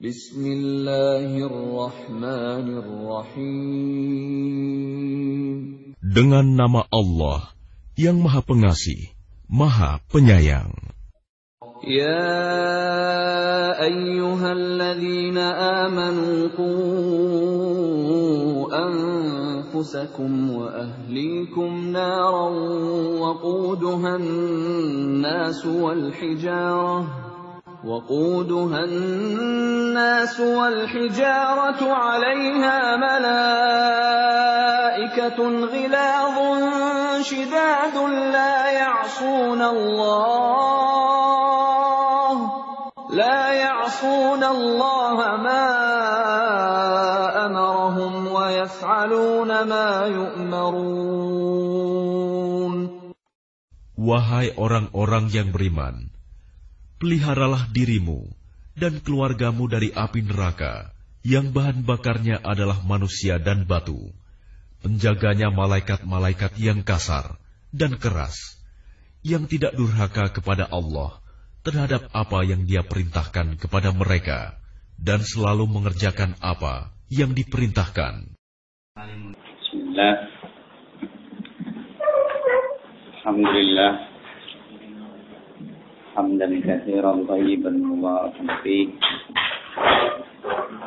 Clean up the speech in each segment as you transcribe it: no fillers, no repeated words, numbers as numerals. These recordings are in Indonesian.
Bismillahirrahmanirrahim. Dengan nama Allah yang Maha Pengasih, Maha Penyayang. Ya ayyuhalladzina amanu qu anfusakum wa ahlikum naran waquduhan الناس والحجارة عليها ملائكة غلاظ شداد لا يعصون الله ما أمرهم ويفعلون ما يؤمرون. Wahai orang-orang yang beriman, peliharalah dirimu dan keluargamu dari api neraka yang bahan bakarnya adalah manusia dan batu. Penjaganya malaikat-malaikat yang kasar dan keras, yang tidak durhaka kepada Allah terhadap apa yang Dia perintahkan kepada mereka, dan selalu mengerjakan apa yang diperintahkan. Bismillah. Alhamdulillah. Hamdan katsiran thayyiban mubarakan fihi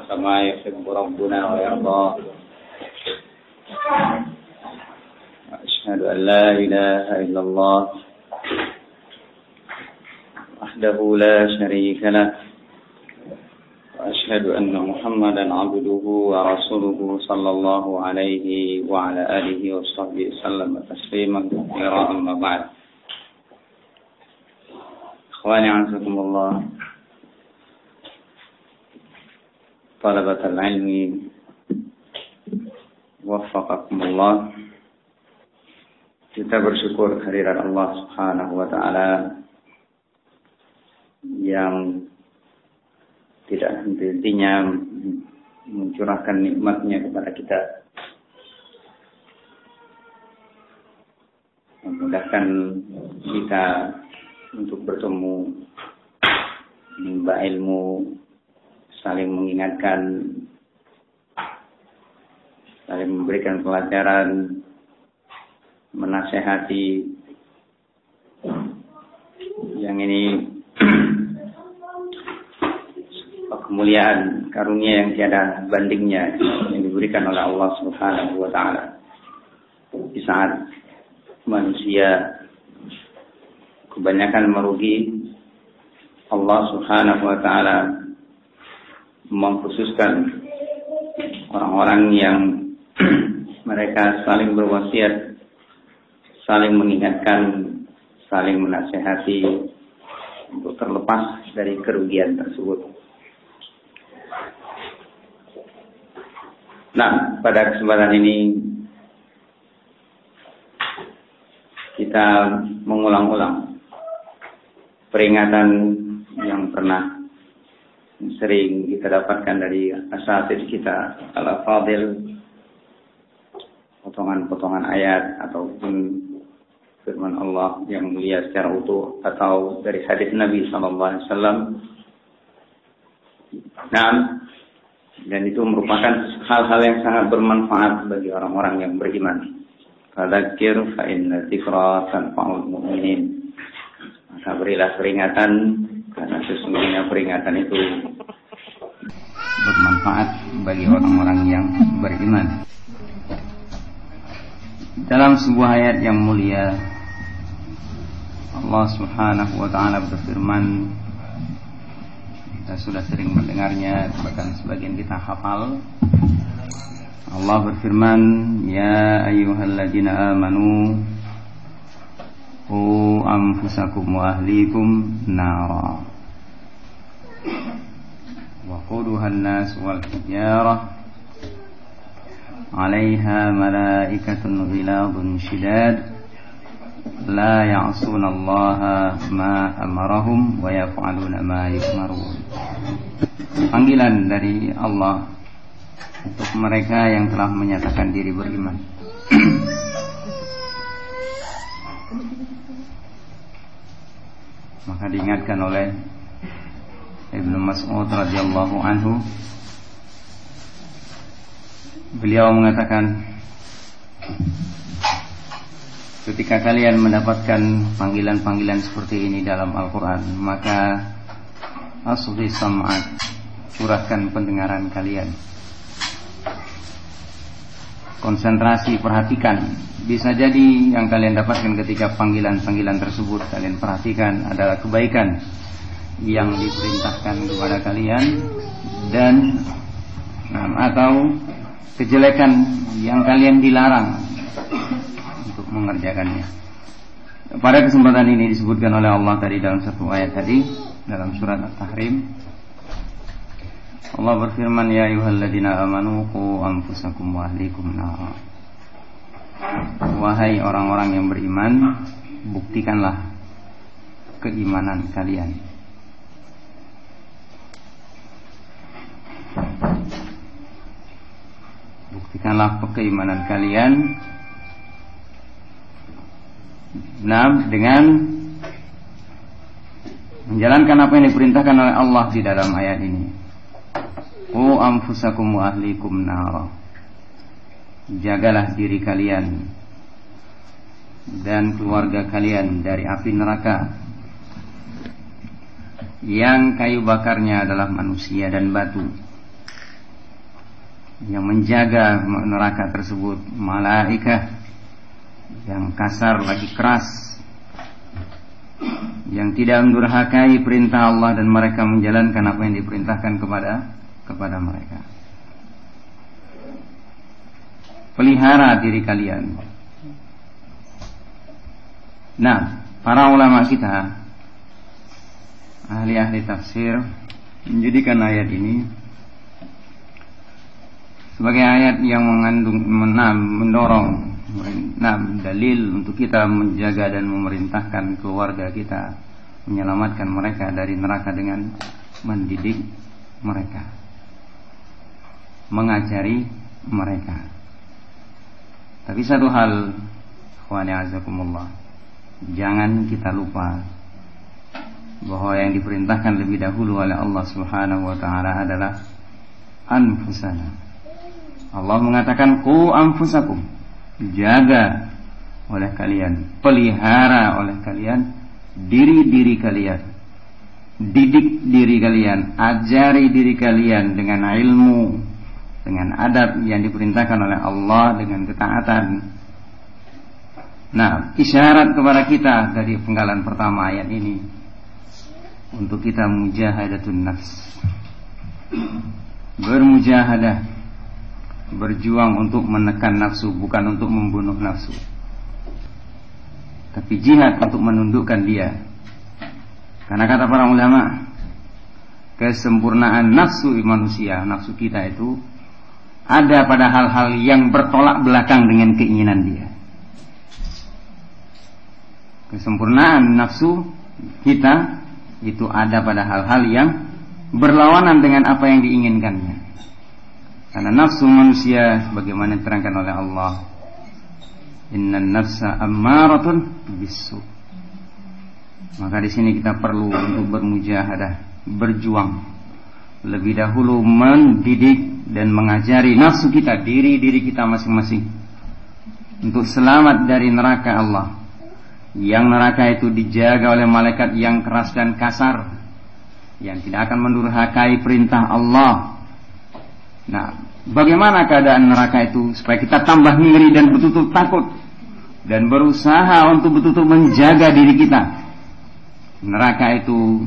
kama yuhibbu rabbuna wa yarda. Asyhadu an la ilaha illallah wahdahu la syarika lah wa asyhadu anna Muhammadan abduhu wa rasuluhu sallallahu alaihi wa ala alihi wa sahbihi sallam tasliman katsiran amma ba'd. Ikhwani azakumullah, talabatul ilmi, waffaqakumullah. Kita bersyukur kehadirat Allah Subhanahu wa taala yang tidak henti-hentinya mencurahkan nikmat-Nya kepada kita, memudahkan kita untuk bertemu, menimba ilmu, saling mengingatkan, saling memberikan pelajaran, menasehati. Yang ini kemuliaan, karunia yang tiada bandingnya yang diberikan oleh Allah Subhanahu wa taala di saat manusia kebanyakan merugi. Allah Subhanahu wa taala mengkhususkan orang-orang yang mereka saling berwasiat, saling mengingatkan, saling menasihati untuk terlepas dari kerugian tersebut. Nah, pada kesempatan ini kita mengulang-ulang peringatan yang pernah sering kita dapatkan dari asatidz kita al-afadil, potongan-potongan ayat ataupun firman Allah yang mulia secara utuh atau dari hadis Nabi SAW. Nah, dan itu merupakan hal-hal yang sangat bermanfaat bagi orang-orang yang beriman. Fadzakir fa inna dzikra tanfa'ul mu'minin. Maka berilah peringatan, karena sesungguhnya peringatan itu bermanfaat bagi orang-orang yang beriman. Dalam sebuah ayat yang mulia, Allah Subhanahu wa taala berfirman, kita sudah sering mendengarnya, bahkan sebagian kita hafal. Allah berfirman, ya ayyuhalladzina amanu qu anfusakum wa ahlikum nara wa quduha an-nas wal hijarah 'alaiha malaikatun ghiladun shidad la ya'suna Allaha ma amarahum wa yaf'aluna ma yu'marun. Panggilan dari Allah untuk mereka yang telah menyatakan diri beriman. Maka diingatkan oleh Ibnu Mas'ud radhiyallahu anhu, beliau mengatakan, ketika kalian mendapatkan panggilan-panggilan seperti ini dalam Al-Quran, maka asghi sam'ak, curahkan pendengaran kalian, konsentrasi, perhatikan. Bisa jadi yang kalian dapatkan ketika panggilan-panggilan tersebut kalian perhatikan adalah kebaikan yang diperintahkan kepada kalian, dan atau kejelekan yang kalian dilarang untuk mengerjakannya. Pada kesempatan ini disebutkan oleh Allah tadi dalam satu ayat tadi dalam surat At-Tahrim, Allah berfirman, ya ayyuhalladzina amanu qu anfusakum wa ahlikum nar. Wahai orang-orang yang beriman, buktikanlah keimanan kalian. Buktikanlah keimanan kalian dengan menjalankan apa yang diperintahkan oleh Allah di dalam ayat ini. Qu anfusakum wa ahlikum nar. Jagalah diri kalian dan keluarga kalian dari api neraka yang kayu bakarnya adalah manusia dan batu. Yang menjaga neraka tersebut malaikah yang kasar lagi keras, yang tidak mendurhakai perintah Allah dan mereka menjalankan apa yang diperintahkan kepada mereka. Pelihara diri kalian. Nah, para ulama kita, ahli-ahli tafsir, menjadikan ayat ini sebagai ayat yang mengandung mendorong dalil untuk kita menjaga dan memerintahkan keluarga kita, menyelamatkan mereka dari neraka dengan mendidik mereka, mengajari mereka. Tapi satu hal, ikhwani azakumullah, jangan kita lupa bahwa yang diperintahkan lebih dahulu oleh Allah Subhanahu wa taala adalah anfusana. Allah mengatakan qu anfusakum, jaga oleh kalian, pelihara oleh kalian diri-diri kalian, didik diri kalian, ajari diri kalian dengan ilmu, dengan adab yang diperintahkan oleh Allah, dengan ketaatan. Nah, isyarat kepada kita dari penggalan pertama ayat ini untuk kita mujahadatun nafs, bermujahadah, berjuang untuk menekan nafsu, bukan untuk membunuh nafsu, tapi jihad untuk menundukkan dia. Karena kata para ulama, kesempurnaan nafsu manusia, nafsu kita itu ada pada hal-hal yang bertolak belakang dengan keinginan dia. Kesempurnaan nafsu kita itu ada pada hal-hal yang berlawanan dengan apa yang diinginkannya. Karena nafsu manusia sebagaimana diterangkan oleh Allah, innan nafsa ammaratun bisu. Maka di sini kita perlu untuk bermujahadah, berjuang, lebih dahulu mendidik dan mengajari nafsu kita, diri kita masing-masing, untuk selamat dari neraka Allah. Yang neraka itu dijaga oleh malaikat yang keras dan kasar, yang tidak akan mendurhakai perintah Allah. Nah, bagaimana keadaan neraka itu supaya kita tambah ngeri dan betul-betul takut dan berusaha untuk betul-betul menjaga diri kita. Neraka itu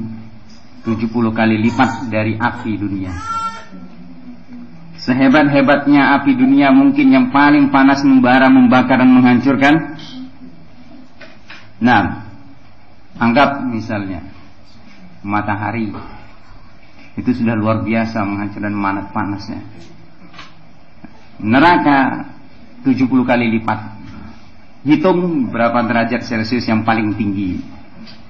70 kali lipat dari api dunia. Sehebat-hebatnya api dunia mungkin yang paling panas, membara, membakar dan menghancurkan. Nah, anggap misalnya matahari itu sudah luar biasa menghancurkan panasnya. Neraka 70 kali lipat. Hitung berapa derajat Celcius yang paling tinggi,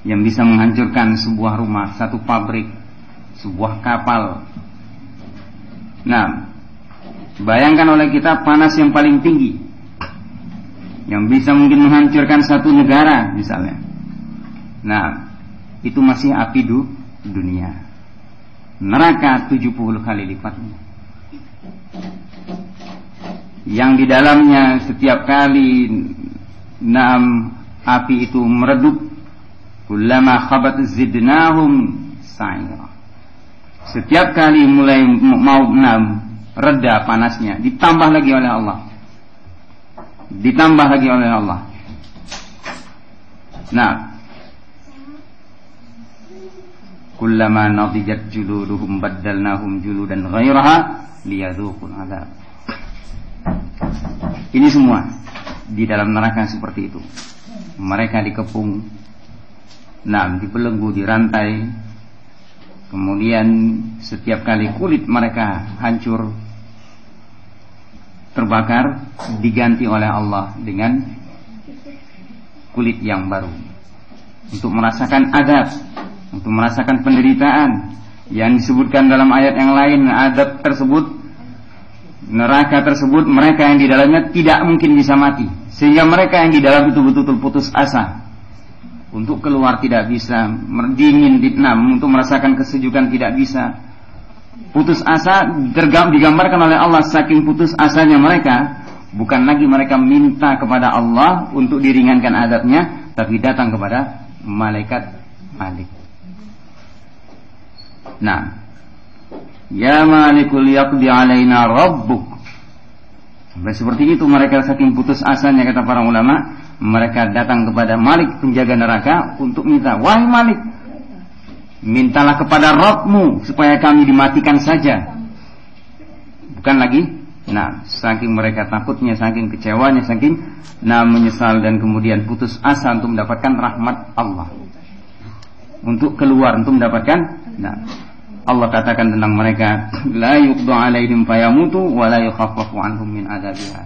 yang bisa menghancurkan sebuah rumah, satu pabrik, sebuah kapal. Nah, bayangkan oleh kita panas yang paling tinggi, yang bisa mungkin menghancurkan satu negara misalnya. Nah, itu masih api dunia. neraka 70 kali lipatnya, yang di dalamnya setiap kali api itu meredup, kullama khabat zidnahum sa'ira, setiap kali mulai mau reda panasnya, ditambah lagi oleh Allah, ditambah lagi oleh Allah. Nah, kullama nadijat juluduhum baddalnahum juludan ghairaha liyadzuqul adzab. Ini semua di dalam neraka seperti itu. Mereka dikepung, dibelenggu, dirantai. Kemudian setiap kali kulit mereka hancur, terbakar, diganti oleh Allah dengan kulit yang baru, untuk merasakan azab, untuk merasakan penderitaan yang disebutkan dalam ayat yang lain. Azab tersebut, neraka tersebut, mereka yang di dalamnya tidak mungkin bisa mati, sehingga mereka yang di dalam itu betul-betul putus asa. Untuk keluar tidak bisa, dingin, untuk merasakan kesejukan tidak bisa. Putus asa digambarkan oleh Allah, saking putus asanya mereka, bukan lagi mereka minta kepada Allah untuk diringankan azabnya, tapi datang kepada malaikat Malik. Nah, ya Malikul yaqdi alaina rabbuk. Sampai seperti itu mereka, saking putus asanya, kata para ulama, mereka datang kepada Malik, penjaga neraka, untuk minta, wahai Malik, mintalah kepada Rabbmu supaya kami dimatikan saja. Bukan lagi. Nah, saking mereka takutnya, saking kecewanya, saking menyesal dan kemudian putus asa untuk mendapatkan rahmat Allah, untuk keluar, untuk mendapatkan. Allah katakan tentang mereka, la yuqdu alaihim fayamutu wa la yukhaffafu anhum min adabiha.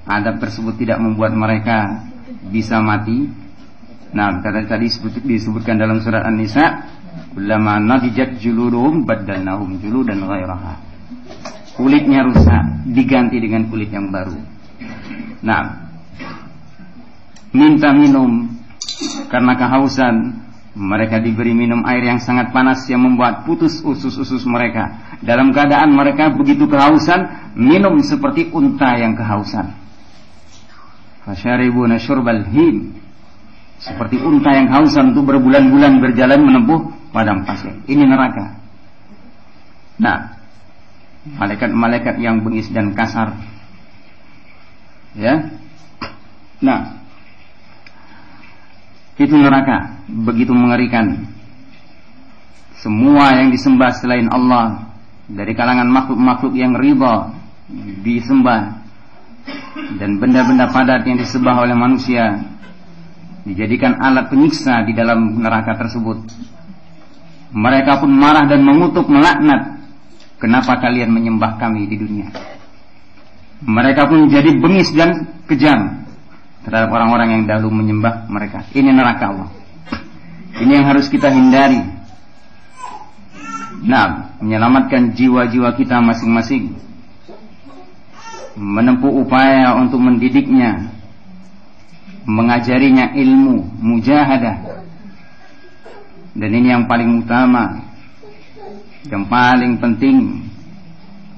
Adab tersebut tidak membuat mereka bisa mati. Nah, tadi disebutkan dalam surat An-Nisa, kullama nadijat juluduhum baddalnahum juludan ghairaha. Kulitnya rusak, diganti dengan kulit yang baru. Nah, minta minum karena kehausan, mereka diberi minum air yang sangat panas yang membuat putus usus-usus mereka. Dalam keadaan mereka begitu kehausan, minum seperti unta yang kehausan. Fasyaribuna syurbal him, seperti unta yang kehausan untuk berbulan-bulan berjalan menempuh padang pasir. Ini neraka. Nah, malaikat-malaikat yang bengis dan kasar, ya. Nah, itu neraka, begitu mengerikan. Semua yang disembah selain Allah, dari kalangan makhluk-makhluk yang ridha disembah, dan benda-benda padat yang disembah oleh manusia dijadikan alat penyiksa di dalam neraka tersebut. Mereka pun marah dan mengutuk, melaknat, kenapa kalian menyembah kami di dunia? Mereka pun jadi bengis dan kejam terhadap orang-orang yang dahulu menyembah mereka. Ini neraka Allah. Ini yang harus kita hindari. Nah, menyelamatkan jiwa-jiwa kita masing-masing, menempuh upaya untuk mendidiknya, mengajarinya ilmu, mujahadah. Dan ini yang paling utama, yang paling penting,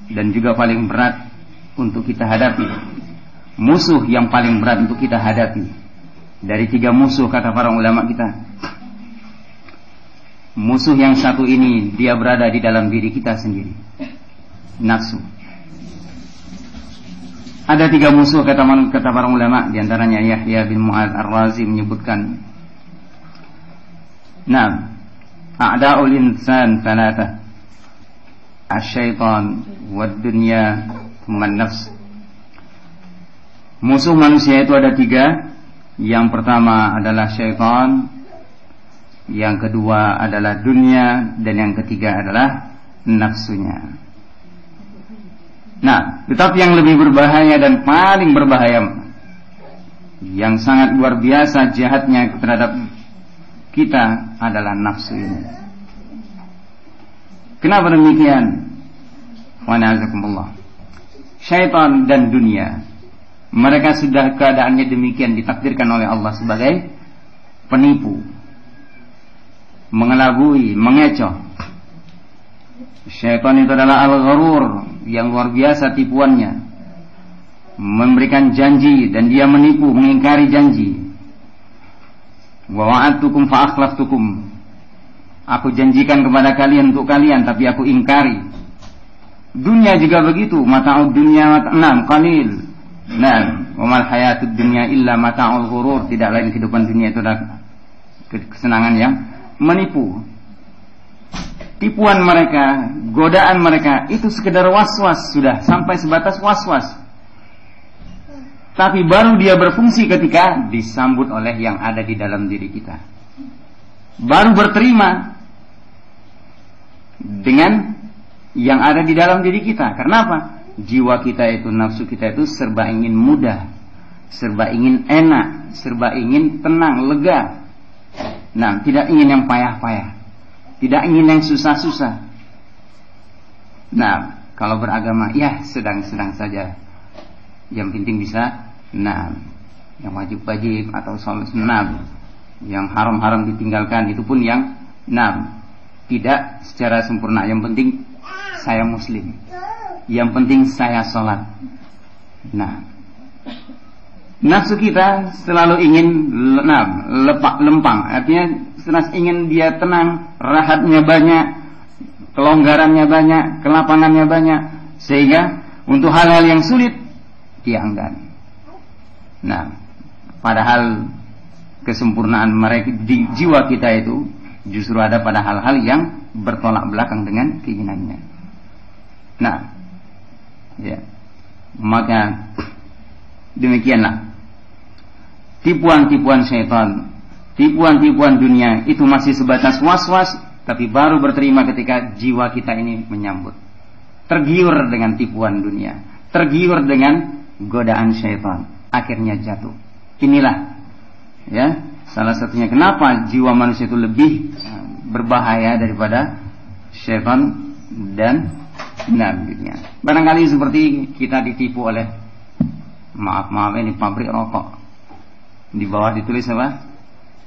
dan juga paling berat untuk kita hadapi. Musuh yang paling berat untuk kita hadapi dari 3 musuh, kata para ulama kita. Musuh yang satu ini, dia berada di dalam diri kita sendiri, nafsu. Ada 3 musuh, kata para ulama, diantaranya Yahya bin Mu'adz Ar-Razi menyebutkan, nah, a'da'ul insan thalatha, asy-syaitan wad dunya man nafs. Musuh manusia itu ada 3. Yang pertama adalah syaitan, yang kedua adalah dunia, dan yang ketiga adalah nafsunya. Nah, tetapi yang lebih berbahaya dan paling berbahaya, yang sangat luar biasa jahatnya terhadap kita, adalah nafsu ini. Kenapa demikian? Wa'anazakumullah. Syaitan dan dunia, mereka sudah keadaannya demikian, ditakdirkan oleh Allah sebagai penipu, mengelabui, mengecoh. Syaitan itu adalah al-gharur, yang luar biasa tipuannya, memberikan janji dan dia menipu, mengingkari janji. Wa wa'adtukum fa akhlaftukum, aku janjikan kepada kalian untuk kalian, tapi aku ingkari. Dunia juga begitu, mata'ud dunya qalil. Wa mal hayatud dunya illa mata'ul ghurur, tidak lain kehidupan dunia itu adalah kesenangan yang menipu. Tipuan mereka, godaan mereka itu sekedar was-was, sudah sampai sebatas was-was. Tapi baru dia berfungsi ketika disambut oleh yang ada di dalam diri kita. Baru berterima dengan yang ada di dalam diri kita. Karena apa? Jiwa kita itu, nafsu kita itu serba ingin mudah, serba ingin enak, serba ingin tenang, lega. Nah, tidak ingin yang payah-payah, tidak ingin yang susah-susah. Nah, kalau beragama, ya sedang-sedang saja. Yang penting bisa, yang wajib-wajib atau sholat sunnah, yang haram-haram ditinggalkan, itu pun yang tidak secara sempurna. Yang penting saya muslim, yang penting saya sholat. Nafsu kita selalu ingin lempang, artinya senang ingin dia tenang, rahatnya banyak, kelonggarannya banyak, kelapangannya banyak, sehingga untuk hal-hal yang sulit dia enggan. Padahal kesempurnaan mereka di jiwa kita itu justru ada pada hal-hal yang bertolak belakang dengan keinginannya. Maka demikianlah tipuan-tipuan syaitan, tipuan-tipuan dunia itu masih sebatas was-was, tapi baru berterima ketika jiwa kita ini menyambut, tergiur dengan tipuan dunia, tergiur dengan godaan syaitan, akhirnya jatuh. Inilah salah satunya kenapa jiwa manusia itu lebih berbahaya daripada syaitan dan dunia. Barangkali seperti kita ditipu oleh maaf ini pabrik rokok. Di bawah ditulis apa?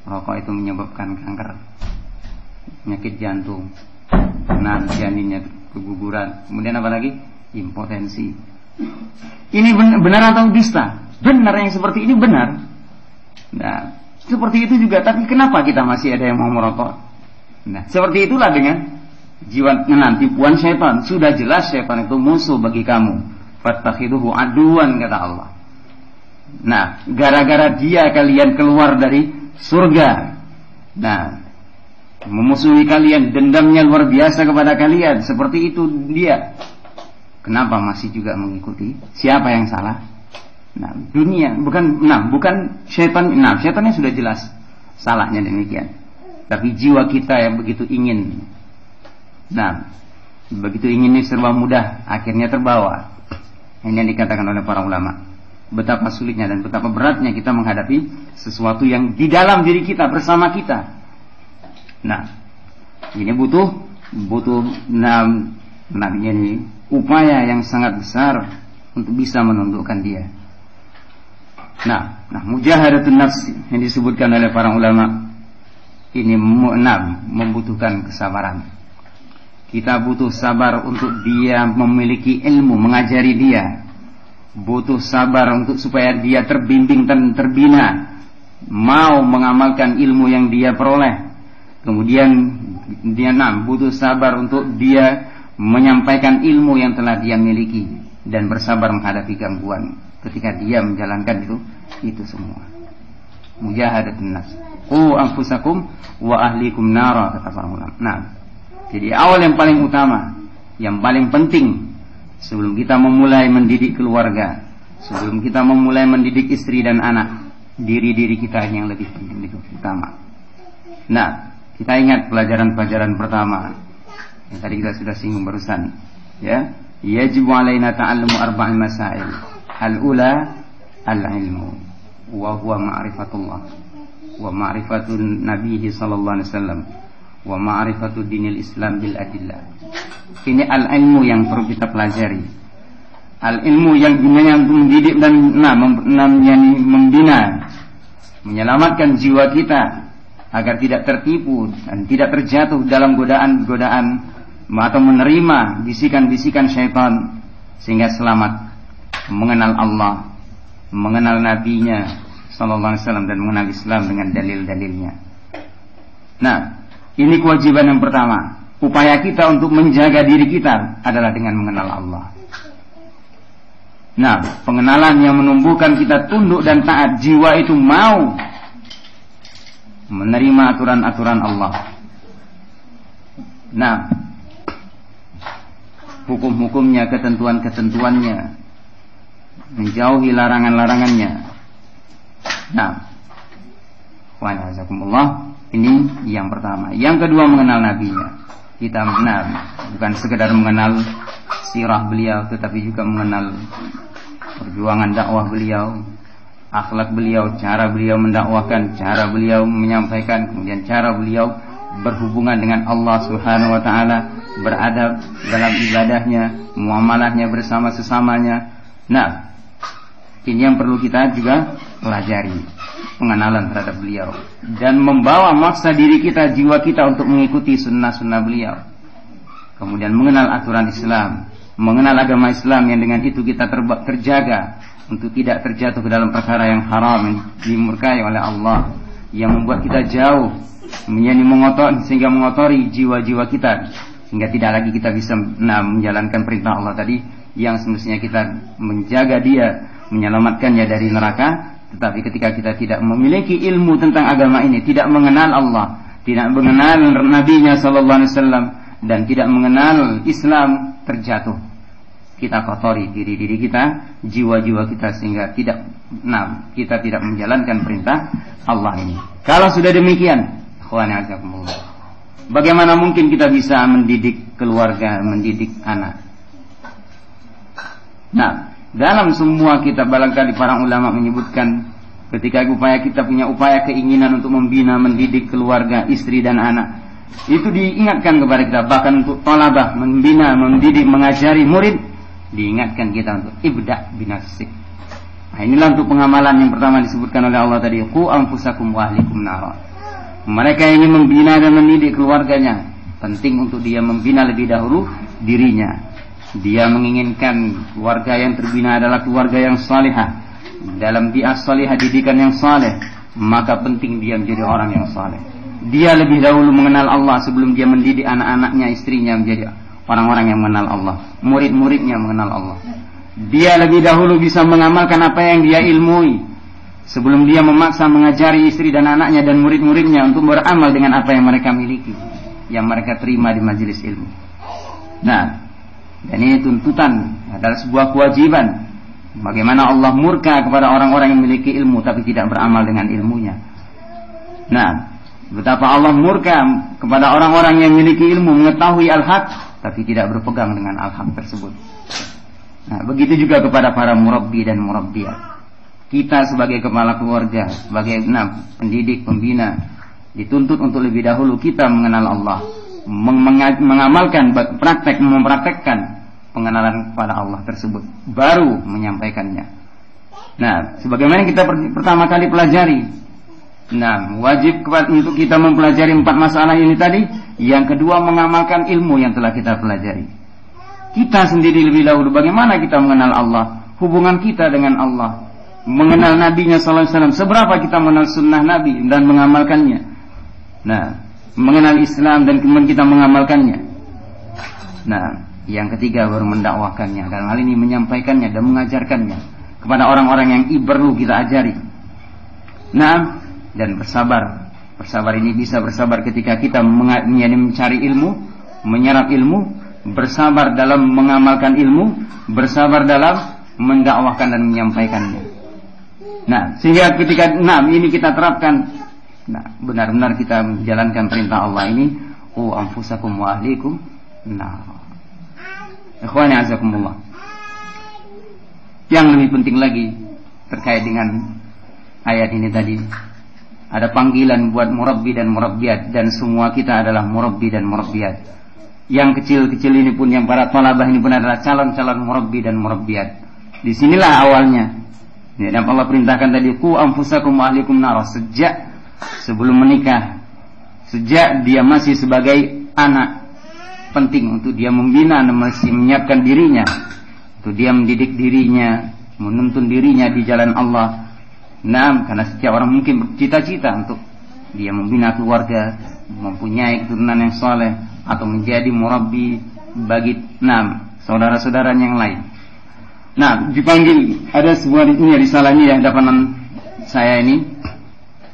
Rokok itu menyebabkan kanker, penyakit jantung, janinnya keguguran, kemudian apa lagi? Impotensi. Ini benar atau dusta? Benar, yang seperti ini benar. Seperti itu juga, tapi kenapa kita masih ada yang mau merokok? Seperti itulah dengan jiwa tipuan syaitan. Sudah jelas syaitan itu musuh bagi kamu. Fattakhiduhu aduan, kata Allah. Gara-gara dia kalian keluar dari surga. Memusuhi kalian, dendamnya luar biasa kepada kalian. Seperti itu dia. Kenapa masih juga mengikuti? Siapa yang salah? Dunia, bukan syaitan. Syaitannya sudah jelas salahnya demikian. Tapi jiwa kita yang begitu ingin. Begitu inginnya serba mudah, akhirnya terbawa. Ini yang dikatakan oleh para ulama. Betapa sulitnya dan betapa beratnya kita menghadapi sesuatu yang di dalam diri kita, bersama kita. Ini butuh ini upaya yang sangat besar untuk bisa menundukkan dia. Mujahadatun nafs yang disebutkan oleh para ulama ini membutuhkan kesabaran. Kita butuh sabar untuk dia memiliki ilmu, mengajari dia. Butuh sabar untuk supaya dia terbimbing dan terbina, mau mengamalkan ilmu yang dia peroleh. Kemudian dia butuh sabar untuk dia menyampaikan ilmu yang telah dia miliki dan bersabar menghadapi gangguan ketika dia menjalankan itu semua. Mujahadatun nafs. Qu anfusakum wa ahlikum nara, kata para ulama. Jadi awal yang paling utama, yang paling penting sebelum kita memulai mendidik keluarga, sebelum kita memulai mendidik istri dan anak, diri kita yang lebih penting itu utama. Kita ingat pelajaran-pelajaran pertama yang tadi kita sudah singgung barusan. Yajibu alaina ta'allumu arba'il masail. Al-ula al-ilmu wa huwa ma'rifatullah wa ma'rifatun nabiyhi sallallahu alaihi wasallam wa ma'rifatu dinil Islam bil adillah. Ini al-ilmu yang perlu kita pelajari. Al-ilmu yang gunanya untuk mendidik dan membina, menyelamatkan jiwa kita agar tidak tertipu dan tidak terjatuh dalam godaan-godaan atau menerima bisikan-bisikan syaitan sehingga selamat mengenal Allah, mengenal nabinya sallallahu alaihi wasallam dan mengenal Islam dengan dalil-dalilnya. Nah, ini kewajiban yang pertama. Upaya kita untuk menjaga diri kita adalah dengan mengenal Allah. Nah, pengenalan yang menumbuhkan kita tunduk dan taat, jiwa itu mau menerima aturan-aturan Allah. Nah, hukum-hukumnya, ketentuan-ketentuannya, menjauhi larangan-larangannya. Nah, ini yang pertama. Yang kedua, mengenal nabinya. Kita mengenal, bukan sekedar mengenal sirah beliau, tetapi juga mengenal perjuangan dakwah beliau, akhlak beliau, cara beliau mendakwahkan, cara beliau menyampaikan, kemudian cara beliau berhubungan dengan Allah Subhanahu wa taala, beradab dalam ibadahnya, muamalahnya bersama sesamanya. Nah, ini yang perlu kita juga pelajari, pengenalan terhadap beliau dan membawa maksa diri kita, jiwa kita untuk mengikuti sunnah-sunnah beliau. Kemudian mengenal aturan Islam, mengenal agama Islam yang dengan itu kita terjaga untuk tidak terjatuh ke dalam perkara yang haram, yang dimurkai oleh Allah, yang membuat kita jauh sehingga mengotori jiwa-jiwa kita, sehingga tidak lagi kita bisa menjalankan perintah Allah tadi, yang semestinya kita menjaga dia, menyelamatkannya dari neraka. Tetapi ketika kita tidak memiliki ilmu tentang agama ini, tidak mengenal Allah, tidak mengenal Nabi-Nya sallallahu alaihi wasallam, dan tidak mengenal Islam, terjatuh. Kita kotori diri-diri kita, jiwa-jiwa kita, sehingga kita tidak menjalankan perintah Allah ini. Kalau sudah demikian, bagaimana mungkin kita bisa mendidik keluarga, mendidik anak? Nah, dalam semua kitab barangkali para ulama menyebutkan ketika kita punya upaya keinginan untuk membina, mendidik keluarga, istri dan anak, itu diingatkan kepada kita. Bahkan untuk thalabah, membina, mendidik, mengajari murid, diingatkan kita untuk ibda' binafsik. Nah, inilah untuk pengamalan yang pertama disebutkan oleh Allah tadi, qu anfusakum wa ahlikum nara. Mereka yang ingin membina dan mendidik keluarganya, penting untuk dia membina lebih dahulu dirinya. Dia menginginkan keluarga yang terbina adalah keluarga yang salihah, dalam bi'ah salihah, didikan yang saleh, maka penting dia menjadi orang yang saleh. Dia lebih dahulu mengenal Allah sebelum dia mendidik anak-anaknya, istrinya menjadi orang-orang yang mengenal Allah, murid-muridnya mengenal Allah. Dia lebih dahulu bisa mengamalkan apa yang dia ilmui sebelum dia memaksa mengajari istri dan anaknya dan murid-muridnya untuk beramal dengan apa yang mereka miliki, yang mereka terima di majelis ilmu. Nah, dan ini tuntutan, adalah sebuah kewajiban. Bagaimana Allah murka kepada orang-orang yang memiliki ilmu tapi tidak beramal dengan ilmunya. Nah, betapa Allah murka kepada orang-orang yang memiliki ilmu, mengetahui al-haq tapi tidak berpegang dengan al-haq tersebut. Nah, begitu juga kepada para murabbi dan murabbiyat. Kita sebagai kepala keluarga, sebagai pendidik, pembina, dituntut untuk lebih dahulu kita mengenal Allah, mengamalkan, mempraktekkan pengenalan kepada Allah tersebut, baru menyampaikannya. Nah, sebagaimana kita pertama kali pelajari, wajib untuk kita mempelajari 4 masalah ini tadi. Yang kedua, mengamalkan ilmu yang telah kita pelajari. Kita sendiri lebih dahulu, bagaimana kita mengenal Allah, hubungan kita dengan Allah, mengenal Nabi-Nya sallallahu alaihi wasallam, seberapa kita mengenal sunnah Nabi dan mengamalkannya. Nah, mengenal Islam dan kemudian kita mengamalkannya. Nah, yang ketiga baru mendakwahkannya, dalam hal ini menyampaikannya dan mengajarkannya kepada orang-orang yang perlu kita ajari. Nah, dan bersabar. Bersabar ini bisa bersabar ketika kita mencari ilmu, menyerap ilmu, bersabar dalam mengamalkan ilmu, bersabar dalam mendakwahkan dan menyampaikannya. Nah, sehingga ketika ini kita terapkan, benar-benar kita menjalankan perintah Allah ini, qu anfusakum wa ahlikum. Ikhwani azakumullah. Yang lebih penting lagi terkait dengan ayat ini tadi, ada panggilan buat murabbi dan murabbiyat, dan semua kita adalah murabbi dan murabbiyat. Yang kecil-kecil ini pun, yang para thalabah ini pun adalah calon-calon murabbi dan murabbiyat. Disinilah awalnya. Dan Allah perintahkan tadi, qu anfusakum wa ahlikum nar, sejak sebelum menikah, sejak dia masih sebagai anak, penting untuk dia membina dan menyiapkan dirinya, untuk dia mendidik dirinya, menuntun dirinya di jalan Allah. Nah, karena setiap orang mungkin bercita-cita untuk dia membina keluarga, mempunyai keturunan yang soleh, atau menjadi murabbi bagi saudara-saudaranya yang lain. Nah, dipanggil ada sebuah ini risalahnya di hadapan saya ini,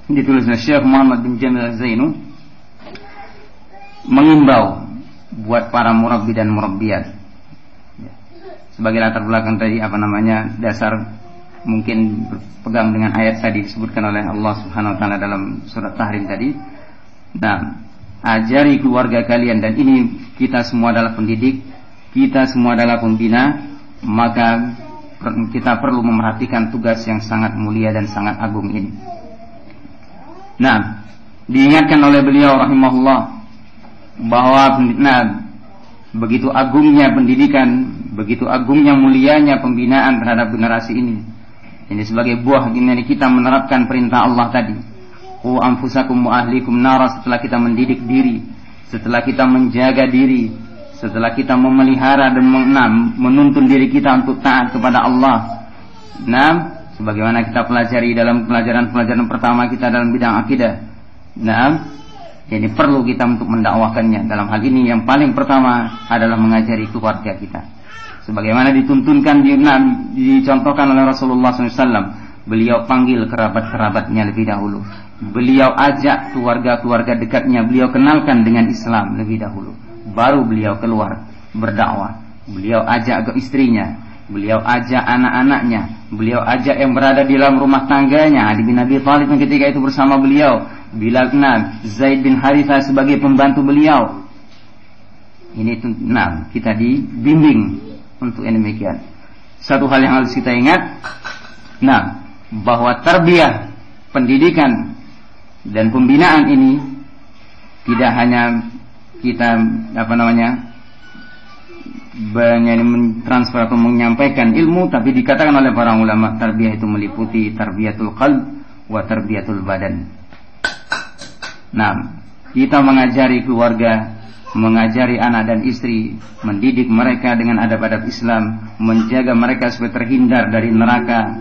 ditulis oleh Syekh Muhammad bin Jamil Zainu, mengimbau buat para murabbi dan murabbiyat. Sebagai latar belakang tadi dasar mungkin berpegang dengan ayat tadi disebutkan oleh Allah Subhanahu wa taala dalam surat Tahrim tadi. Nah, ajari keluarga kalian, dan ini kita semua adalah pendidik, kita semua adalah pembina, maka kita perlu memerhatikan tugas yang sangat mulia dan sangat agung ini. Nah, diingatkan oleh beliau rahimahullah bahwa begitu agungnya pendidikan, begitu agungnya mulianya pembinaan terhadap generasi ini. Ini sebagai buah ini kita menerapkan perintah Allah tadi. Qu anfusakum wa ahlikum nara, setelah kita mendidik diri, setelah kita menjaga diri, setelah kita memelihara dan menuntun diri kita untuk taat kepada Allah. Nah, sebagaimana kita pelajari dalam pelajaran pertama kita dalam bidang akidah. Nah, ini perlu kita untuk mendakwahkannya. Dalam hal ini yang paling pertama adalah mengajari keluarga kita. Sebagaimana dituntunkan, dicontohkan oleh Rasulullah SAW. Beliau panggil kerabat-kerabatnya lebih dahulu. Beliau ajak keluarga-keluarga dekatnya, beliau kenalkan dengan Islam lebih dahulu. Baru beliau keluar berdakwah. Beliau ajak ke istrinya, beliau ajak anak-anaknya, beliau ajak yang berada di dalam rumah tangganya. Ali bin Abi Thalib ketika itu bersama beliau, Bilal, Zaid bin Harithah sebagai pembantu beliau. Ini kita dibimbing untuk yang demikian. Satu hal yang harus kita ingat, bahwa tarbiyah, pendidikan dan pembinaan ini tidak hanya kita mentransfer atau menyampaikan ilmu, tapi dikatakan oleh para ulama tarbiyah itu meliputi tarbiyatul qalb wa tarbiyatul badan. Kita mengajari keluarga, mengajari anak dan istri, mendidik mereka dengan adab-adab Islam, menjaga mereka supaya terhindar dari neraka.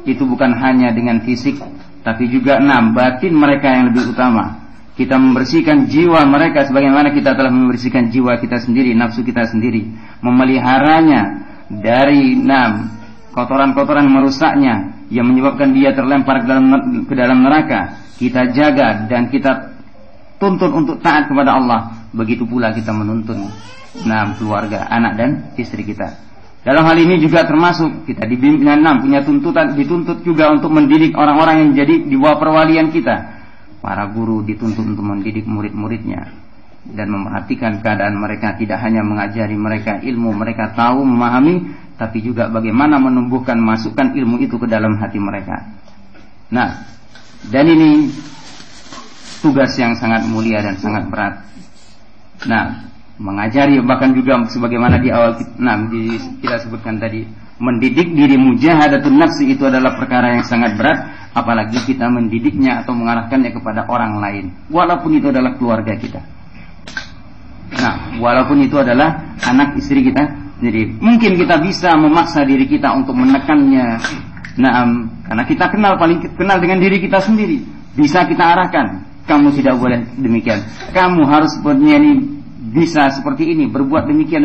Itu bukan hanya dengan fisik, tapi juga batin mereka yang lebih utama. Kita membersihkan jiwa mereka sebagaimana kita telah membersihkan jiwa kita sendiri, nafsu kita sendiri, memeliharanya dari kotoran-kotoran merusaknya yang menyebabkan dia terlempar ke dalam neraka. Kita jaga dan kita tuntun untuk taat kepada Allah. Begitu pula kita menuntun keluarga, anak dan istri kita. Dalam hal ini juga termasuk kita dibimbing dituntut juga untuk mendidik orang-orang yang jadi di bawah perwalian kita. Para guru dituntut untuk mendidik murid-muridnya dan memperhatikan keadaan mereka, tidak hanya mengajari mereka ilmu, mereka tahu, memahami, tapi juga bagaimana menumbuhkan, masukkan ilmu itu ke dalam hati mereka. Dan ini tugas yang sangat mulia dan sangat berat. Mengajari, bahkan juga sebagaimana di awal kita sebutkan tadi, mendidik diri, mujahadatun nafsi, itu adalah perkara yang sangat berat. Apalagi kita mendidiknya atau mengarahkannya kepada orang lain, walaupun itu adalah keluarga kita. Walaupun itu adalah anak istri kita. Jadi mungkin kita bisa memaksa diri kita untuk menekannya. Karena kita paling kenal dengan diri kita sendiri. Bisa kita arahkan, kamu tidak boleh demikian, kamu harus bisa seperti ini, berbuat demikian.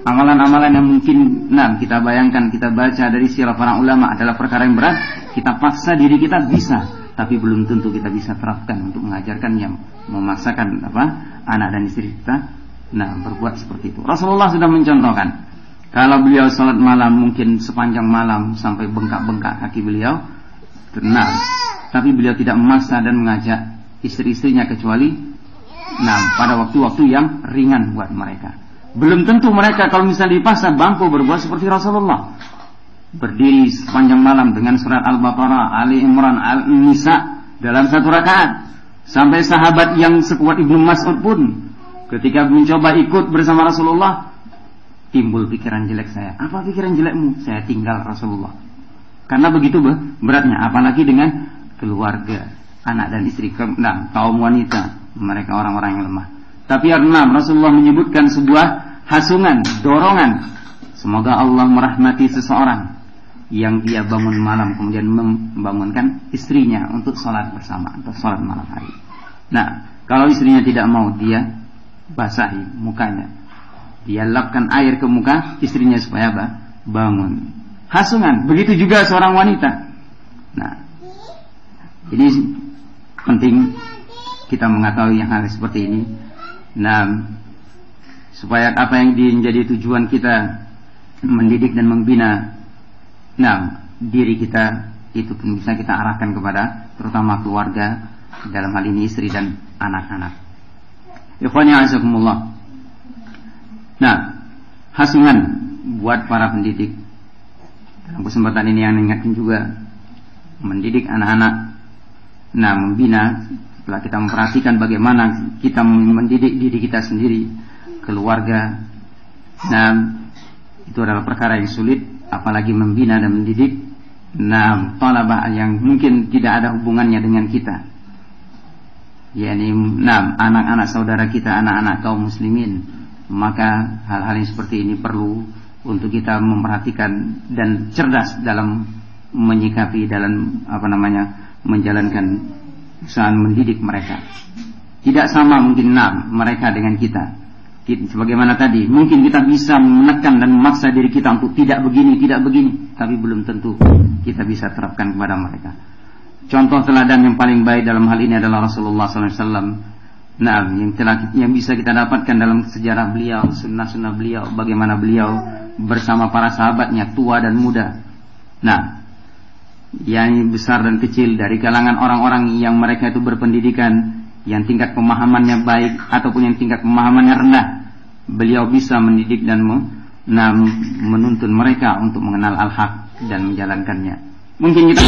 Amalan-amalan yang mungkin kita bayangkan, kita baca dari sirah para ulama adalah perkara yang berat. Kita paksa diri kita bisa, tapi belum tentu kita bisa terapkan untuk mengajarkan yang memaksakan anak dan istri kita berbuat seperti itu. Rasulullah sudah mencontohkan, kalau beliau salat malam mungkin sepanjang malam sampai bengkak-bengkak kaki beliau, tapi beliau tidak memaksa dan mengajak istri-istrinya kecuali pada waktu-waktu yang ringan buat mereka. Belum tentu mereka kalau misalnya dipaksa bangku berbuat seperti Rasulullah, berdiri sepanjang malam dengan surat Al-Baqarah, Ali Imran, Al-Nisa dalam satu rakaat. Sampai sahabat yang sekuat Ibnu Mas'ud pun ketika mencoba ikut bersama Rasulullah, timbul pikiran jelek saya. Apa pikiran jelekmu? Saya tinggal Rasulullah. Karena begitu beratnya, apalagi dengan keluarga, anak dan istri, kaum wanita, mereka orang-orang yang lemah. Tapi Rasulullah menyebutkan sebuah hasungan, dorongan. Semoga Allah merahmati seseorang yang dia bangun malam kemudian membangunkan istrinya untuk sholat bersama, untuk sholat malam hari. Nah, kalau istrinya tidak mau, dia basahi mukanya, dia lapkan air ke muka istrinya supaya apa? Bangun. Hasungan. Begitu juga seorang wanita. Nah, jadi penting kita mengetahui yang hal seperti ini. Nah, supaya apa yang menjadi tujuan kita mendidik dan membina diri kita itu pun bisa kita arahkan kepada terutama keluarga, dalam hal ini istri dan anak-anak. Ikhwani a'azakumullah. Nah, hasungan buat para pendidik. Dalam kesempatan ini yang ingatkan juga mendidik anak-anak. Nah, membina setelah kita memperhatikan bagaimana kita mendidik diri kita sendiri, keluarga. Nah, itu adalah perkara yang sulit, apalagi membina dan mendidik talabah yang mungkin tidak ada hubungannya dengan kita. yakni anak-anak saudara kita, anak-anak kaum muslimin. Maka hal-hal yang seperti ini perlu untuk kita memperhatikan dan cerdas dalam menyikapi, dalam menjalankan usaha mendidik mereka. Tidak sama mungkin mereka dengan kita. Sebagaimana tadi, mungkin kita bisa menekan dan memaksa diri kita untuk tidak begini, tapi belum tentu kita bisa terapkan kepada mereka. Contoh teladan yang paling baik dalam hal ini adalah Rasulullah SAW. Yang bisa kita dapatkan dalam sejarah beliau, sunnah-sunnah beliau, bagaimana beliau bersama para sahabatnya, tua dan muda. Yang besar dan kecil, dari kalangan orang-orang yang mereka itu berpendidikan, yang tingkat pemahamannya baik ataupun yang tingkat pemahamannya rendah, beliau bisa mendidik dan menuntun mereka untuk mengenal al-haq dan menjalankannya. Mungkin kita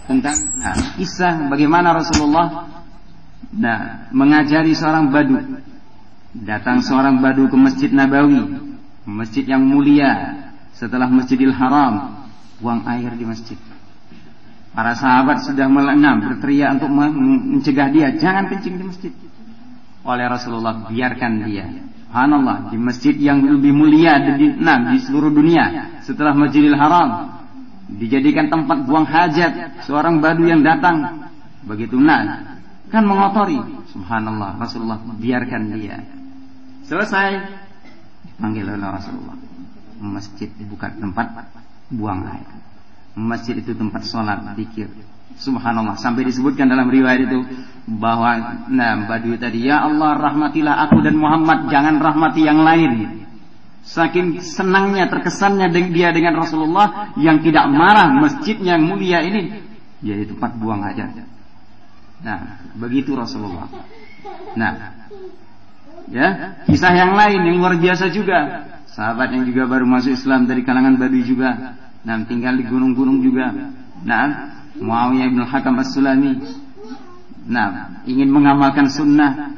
tentang kisah bagaimana Rasulullah mengajari seorang badu. Datang seorang badu ke Masjid Nabawi, masjid yang mulia setelah Masjidil Haram, buang air di masjid. Para sahabat sudah berteriak untuk mencegah dia, jangan kencing di masjid. Oleh Rasulullah, biarkan dia. Subhanallah, di masjid yang lebih mulia di seluruh dunia setelah Masjidil Haram, dijadikan tempat buang hajat seorang badu yang datang. Begitu kan mengotori. Subhanallah, Rasulullah biarkan dia. Selesai, panggil oleh Rasulullah. Masjid bukan tempat buang air. Masjid itu tempat sholat, zikir. Subhanallah, sampai disebutkan dalam riwayat itu bahwa badu tadi, ya Allah rahmatilah aku dan Muhammad, jangan rahmati yang lain. Saking senangnya, terkesannya dia dengan Rasulullah yang tidak marah, masjidnya yang mulia ini jadi tempat buang hajat. Begitu Rasulullah. Kisah yang lain yang luar biasa juga. Sahabat yang juga baru masuk Islam dari kalangan Badui juga, tinggal di gunung-gunung juga. Muawiyah bin Hakam As-Sulami, ingin mengamalkan sunnah.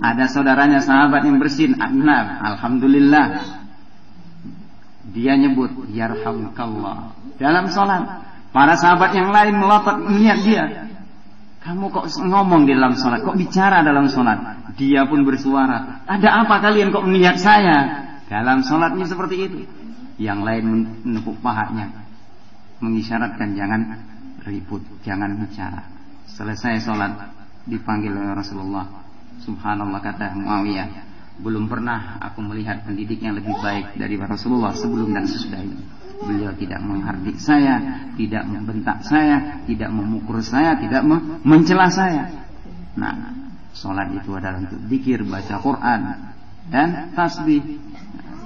Ada saudaranya sahabat yang bersin. Alhamdulillah, dia nyebut yarhamukallah dalam sholat. Para sahabat yang lain melotot niat dia. Kamu kok ngomong di dalam sholat, kok bicara dalam sholat? Dia pun bersuara, ada apa kalian kok melihat saya dalam sholatnya seperti itu? Yang lain menepuk pahanya, mengisyaratkan jangan ribut, jangan bicara. Selesai sholat, dipanggil oleh Rasulullah. Subhanallah, kata Muawiyah, belum pernah aku melihat pendidik yang lebih baik dari Rasulullah sebelum dan sesudah ini. Beliau tidak menghardik saya, tidak membentak saya, tidak memukul saya, tidak mencela saya. Sholat itu adalah untuk zikir, baca Quran dan tasbih.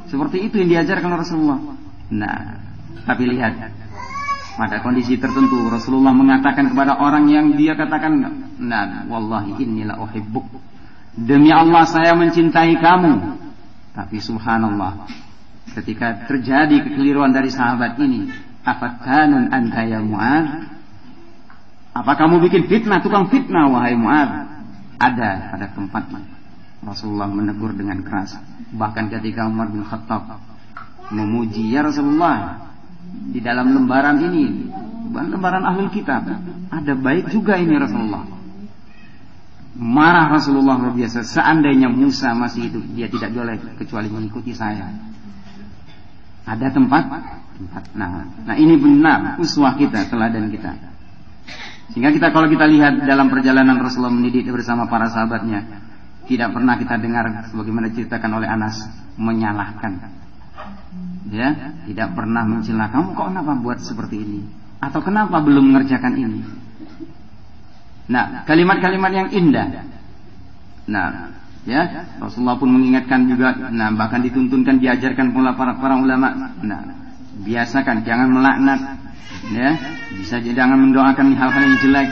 Seperti itu yang diajarkan Rasulullah. Tapi lihat, pada kondisi tertentu Rasulullah mengatakan kepada orang yang dia katakan, wallahi inni la uhibbuk, demi Allah saya mencintai kamu. Tapi subhanallah, ketika terjadi kekeliruan dari sahabat ini, afatanun anta ya Mu'adz, apa kamu bikin fitnah, tukang fitnah wahai Mu'adz? Ada pada tempatnya. Rasulullah menegur dengan keras. Bahkan ketika Umar bin Khattab memuji, ya Rasulullah, di dalam lembaran ini, bukan lembaran ahlul kitab, ada baik juga ini Rasulullah. Marah Rasulullah luar biasa. Seandainya Musa masih hidup, dia tidak boleh kecuali mengikuti saya. Ada tempat. Nah ini benar uswah kita, teladan kita. Sehingga kalau kita lihat dalam perjalanan Rasulullah mendidik bersama para sahabatnya, tidak pernah kita dengar sebagaimana diceritakan oleh Anas menyalahkan. Ya, tidak pernah mencela, kamu kok kenapa buat seperti ini? Atau kenapa belum mengerjakan ini? Nah, kalimat-kalimat yang indah. Nah, ya, Rasulullah pun mengingatkan juga, nah bahkan dituntunkan, diajarkan pula para ulama. Nah, biasakan jangan melaknat, ya, bisa jangan mendoakan hal-hal yang jelek,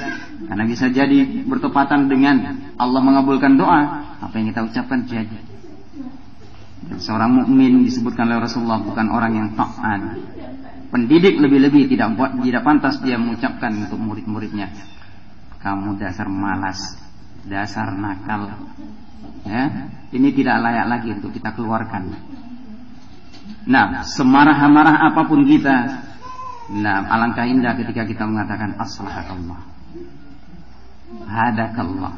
karena bisa jadi bertepatan dengan Allah mengabulkan doa. Apa yang kita ucapkan jadi. Dan seorang mukmin disebutkan oleh Rasulullah bukan orang yang ta'an. Pendidik lebih-lebih tidak pantas dia mengucapkan untuk murid-muridnya, kamu dasar malas, dasar nakal. Ya, ini tidak layak lagi untuk kita keluarkan. Nah, semarah-marah apapun kita, nah alangkah indah ketika kita mengatakan aslahakallah, hadakallah.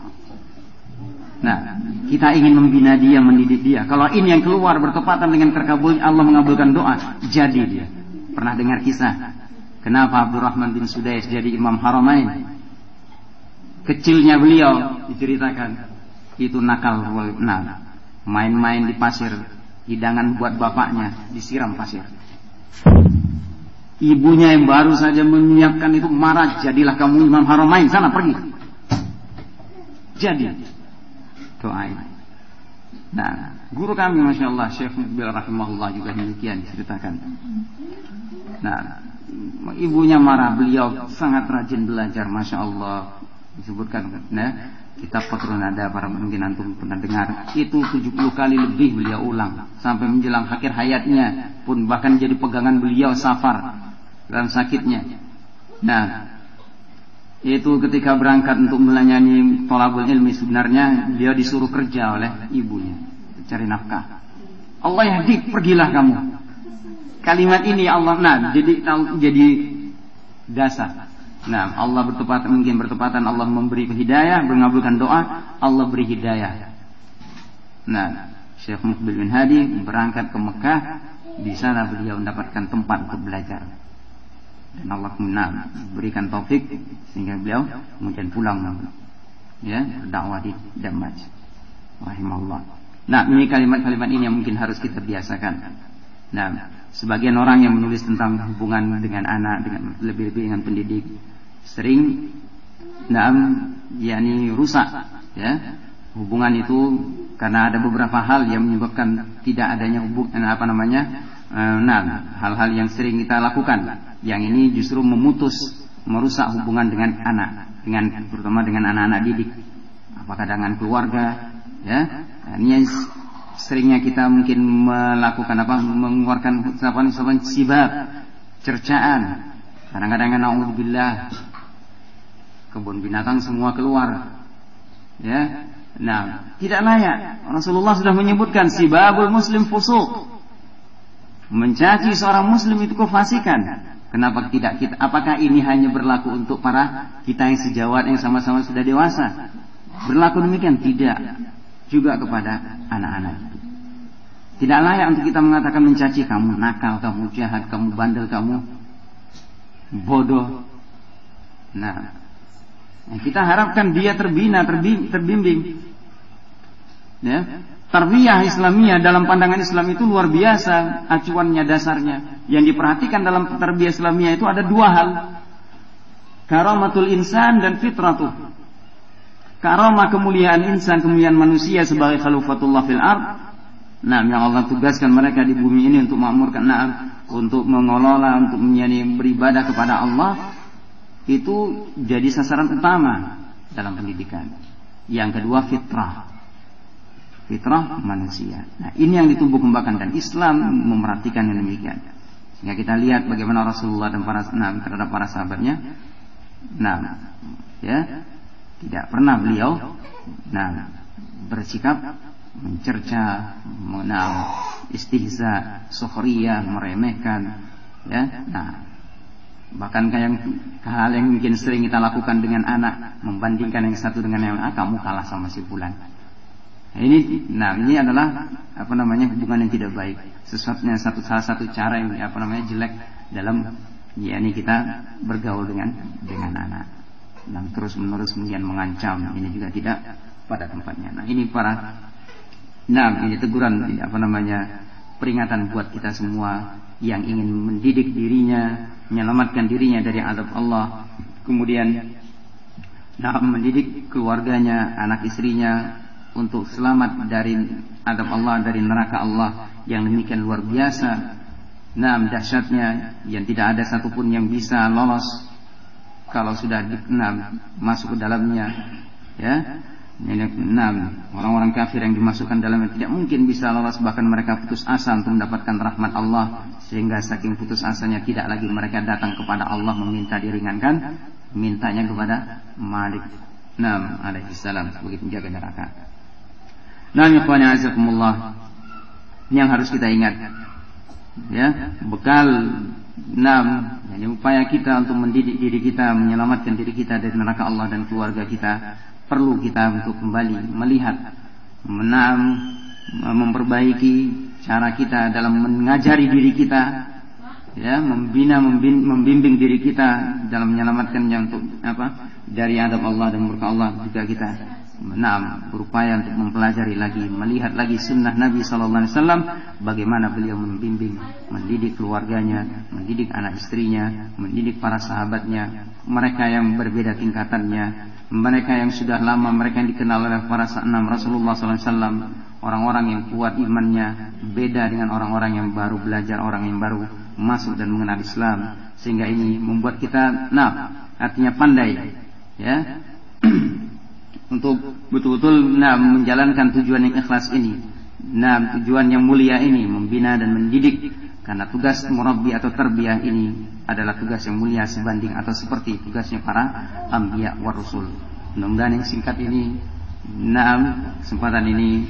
Nah, kita ingin membina dia, mendidik dia. Kalau ini yang keluar bertepatan dengan terkabul Allah mengabulkan doa, jadi dia. Pernah dengar kisah kenapa Abdurrahman bin Sudais jadi Imam Haramain? Kecilnya beliau diceritakan itu nakal, main-main di pasir, hidangan buat bapaknya disiram pasir. Ibunya yang baru saja menyiapkan itu marah, jadilah kamu Imam Haramain, sana pergi. Jadi doain. Nah, guru kami Masya Allah Syekh Muqbil rahimahullah juga demikian diceritakan. Nah, ibunya marah, beliau sangat rajin belajar Masya Allah. Disebutkan, nah, kitab Fathul Nada, para mungkin antum pernah dengar, itu 70 kali lebih beliau ulang sampai menjelang akhir hayatnya pun, bahkan jadi pegangan beliau safar dalam sakitnya. Nah, itu ketika berangkat untuk melayani thalabul ilmi, sebenarnya beliau disuruh kerja oleh ibunya cari nafkah. Allah yahdik, pergilah kamu. Kalimat ini Allah, nah jadi dasar. Nah, Allah mungkin bertepatan Allah memberi hidayah, mengabulkan doa, Allah beri hidayah. Nah, Syekh Muqbil bin Hadi berangkat ke Mekah, di sana beliau mendapatkan tempat untuk belajar. Dan Allah berikan taufik sehingga beliau kemudian pulang, ya, berdakwah di Damaj. Rahimahullah. Nah, ini kalimat-kalimat ini yang mungkin harus kita biasakan. Nah, sebagian orang yang menulis tentang hubungan dengan anak, dengan lebih-lebih dengan pendidik, sering yakni rusak, ya, hubungan itu karena ada beberapa hal yang menyebabkan tidak adanya hubungan hal-hal yang sering kita lakukan, yang ini justru merusak hubungan dengan anak, terutama dengan anak-anak didik, apakah dengan keluarga, ya. Ini seringnya kita mungkin melakukan mengeluarkan sibab, cercaan. Kadang-kadang naudzubillah, kebun binatang semua keluar, ya. Nah, tidak layak. Rasulullah sudah menyebutkan sibabul muslim fusuq, mencaci seorang muslim itu kefasikan. Kenapa tidak kita? Apakah ini hanya berlaku untuk para kita yang sejawat, yang sama-sama sudah dewasa? Berlaku demikian? Tidak. Juga kepada anak-anak itu. Tidak layak untuk kita mengatakan mencaci, kamu nakal, kamu jahat, kamu bandel, kamu bodoh. Nah, kita harapkan dia terbina, terbimbing. Ya, tarbiyah Islamiyah dalam pandangan Islam itu luar biasa acuannya, dasarnya. Yang diperhatikan dalam tarbiyah Islamiyah itu ada dua hal. Karamatul insan dan fitratuh. Karamah, kemuliaan insan, kemuliaan manusia sebagai khalifatullah fil ard. Nah, yang Allah tugaskan mereka di bumi ini untuk makmurkan, untuk mengelola, untuk beribadah kepada Allah. Itu jadi sasaran utama dalam pendidikan. Yang kedua fitrah manusia. Nah, ini yang ditumbuh kembangkan dan Islam memerhatikan yang demikian. Sehingga kita lihat bagaimana Rasulullah dan terhadap para sahabatnya. Nah, ya, tidak pernah beliau bersikap mencerca, istihza, sukhriyah, meremehkan, ya. Nah, Bahkan hal yang mungkin sering kita lakukan dengan anak, membandingkan yang satu dengan yang lain, kamu kalah sama si fulan. Ini adalah hubungan yang tidak baik. Salah satu cara yang jelek dalam kita bergaul dengan anak. Dan terus menerus kemudian mengancam, ini juga tidak pada tempatnya. Ini teguran peringatan buat kita semua yang ingin mendidik dirinya, menyelamatkan dirinya dari azab Allah, kemudian mendidik keluarganya, anak istrinya untuk selamat dari azab Allah, dari neraka Allah yang demikian luar biasa, dahsyatnya, yang tidak ada satupun yang bisa lolos kalau sudah masuk ke dalamnya, ya. Orang-orang kafir yang dimasukkan dalamnya tidak mungkin bisa lolos, bahkan mereka putus asa untuk mendapatkan rahmat Allah, sehingga saking putus asanya tidak lagi mereka datang kepada Allah meminta diringankan, mintanya kepada Malik alaihissalam sebagai penjaga neraka. Ikhwani azakumullah, ini yang harus kita ingat, ya, bekal upaya kita untuk mendidik diri kita, menyelamatkan diri kita dari neraka Allah dan keluarga kita. Perlu kita untuk kembali melihat, memperbaiki cara kita dalam mengajari diri kita, ya, membimbing diri kita dalam menyelamatkannya untuk dari adab Allah dan murka Allah. Juga kita berupaya untuk mempelajari lagi, melihat lagi sunnah Nabi SAW, bagaimana beliau membimbing, mendidik keluarganya, mendidik anak istrinya, mendidik para sahabatnya, mereka yang berbeda tingkatannya, mereka yang sudah lama, mereka yang dikenal oleh para Rasulullah SAW, orang-orang yang kuat imannya, beda dengan orang-orang yang baru belajar, orang yang baru masuk dan mengenal Islam, sehingga ini membuat kita artinya pandai, ya, untuk betul-betul menjalankan tujuan yang ikhlas ini, tujuan yang mulia ini, membina dan mendidik, karena tugas murabbi atau tarbiyah ini adalah tugas yang mulia sebanding atau seperti tugasnya para anbiya wa rasul. Mudah-mudahan yang singkat ini, kesempatan ini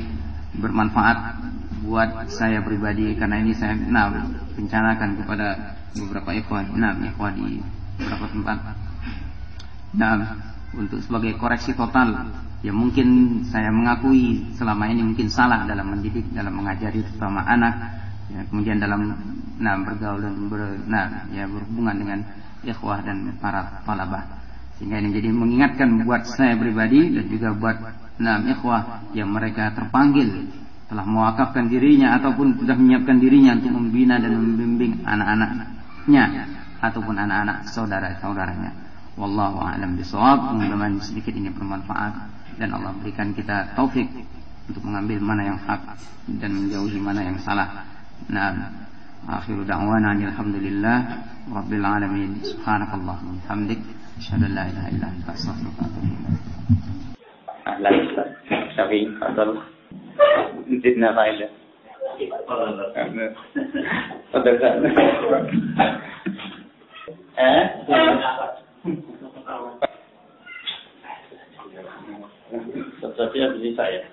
bermanfaat buat saya pribadi, karena ini saya rencanakan kepada beberapa ikhwan di beberapa tempat, untuk sebagai koreksi total yang mungkin saya mengakui selama ini mungkin salah dalam mendidik, dalam mengajari terutama anak, ya, kemudian dalam bergaul dan berhubungan dengan ikhwah dan para talabah, sehingga ini jadi mengingatkan buat saya pribadi dan juga buat ikhwah yang mereka terpanggil telah mewakafkan dirinya ataupun sudah menyiapkan dirinya untuk membina dan membimbing anak-anaknya ataupun anak-anak saudara-saudaranya. Wallahu a'lam bishawab. Mudah-mudahan sedikit ini bermanfaat dan Allah berikan kita taufik untuk mengambil mana yang hak dan menjauhi mana yang salah. Akhiru da'wana alhamdulillah rabbil alamin. Subhanakallahumma wa bihamdik, asyhadu an la ilaha illa anta, astaghfiruka wa atubu ilaik. Ahlan Syafi'i, fadal. Zidna fa'ilah. Fadal. Seperti habis saya.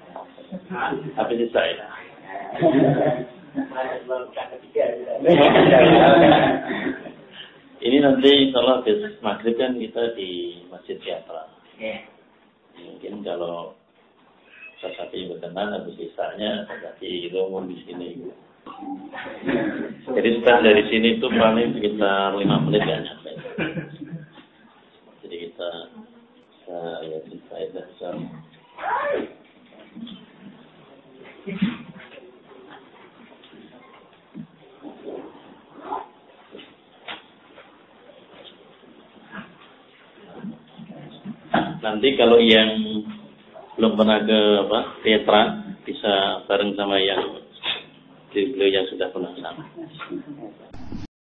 Ini nanti kalau habis maghrib kan kita di Masjid Teatral. Mungkin kalau sesuatu berkenan habis isanya nanti kita ngomong di sini. Jadi start dari sini itu paling sekitar 5 menit ya nyampe. Jadi kita bisa nanti kalau yang belum pernah ke teatra bisa bareng sama yang beliau yang sudah pernah sama.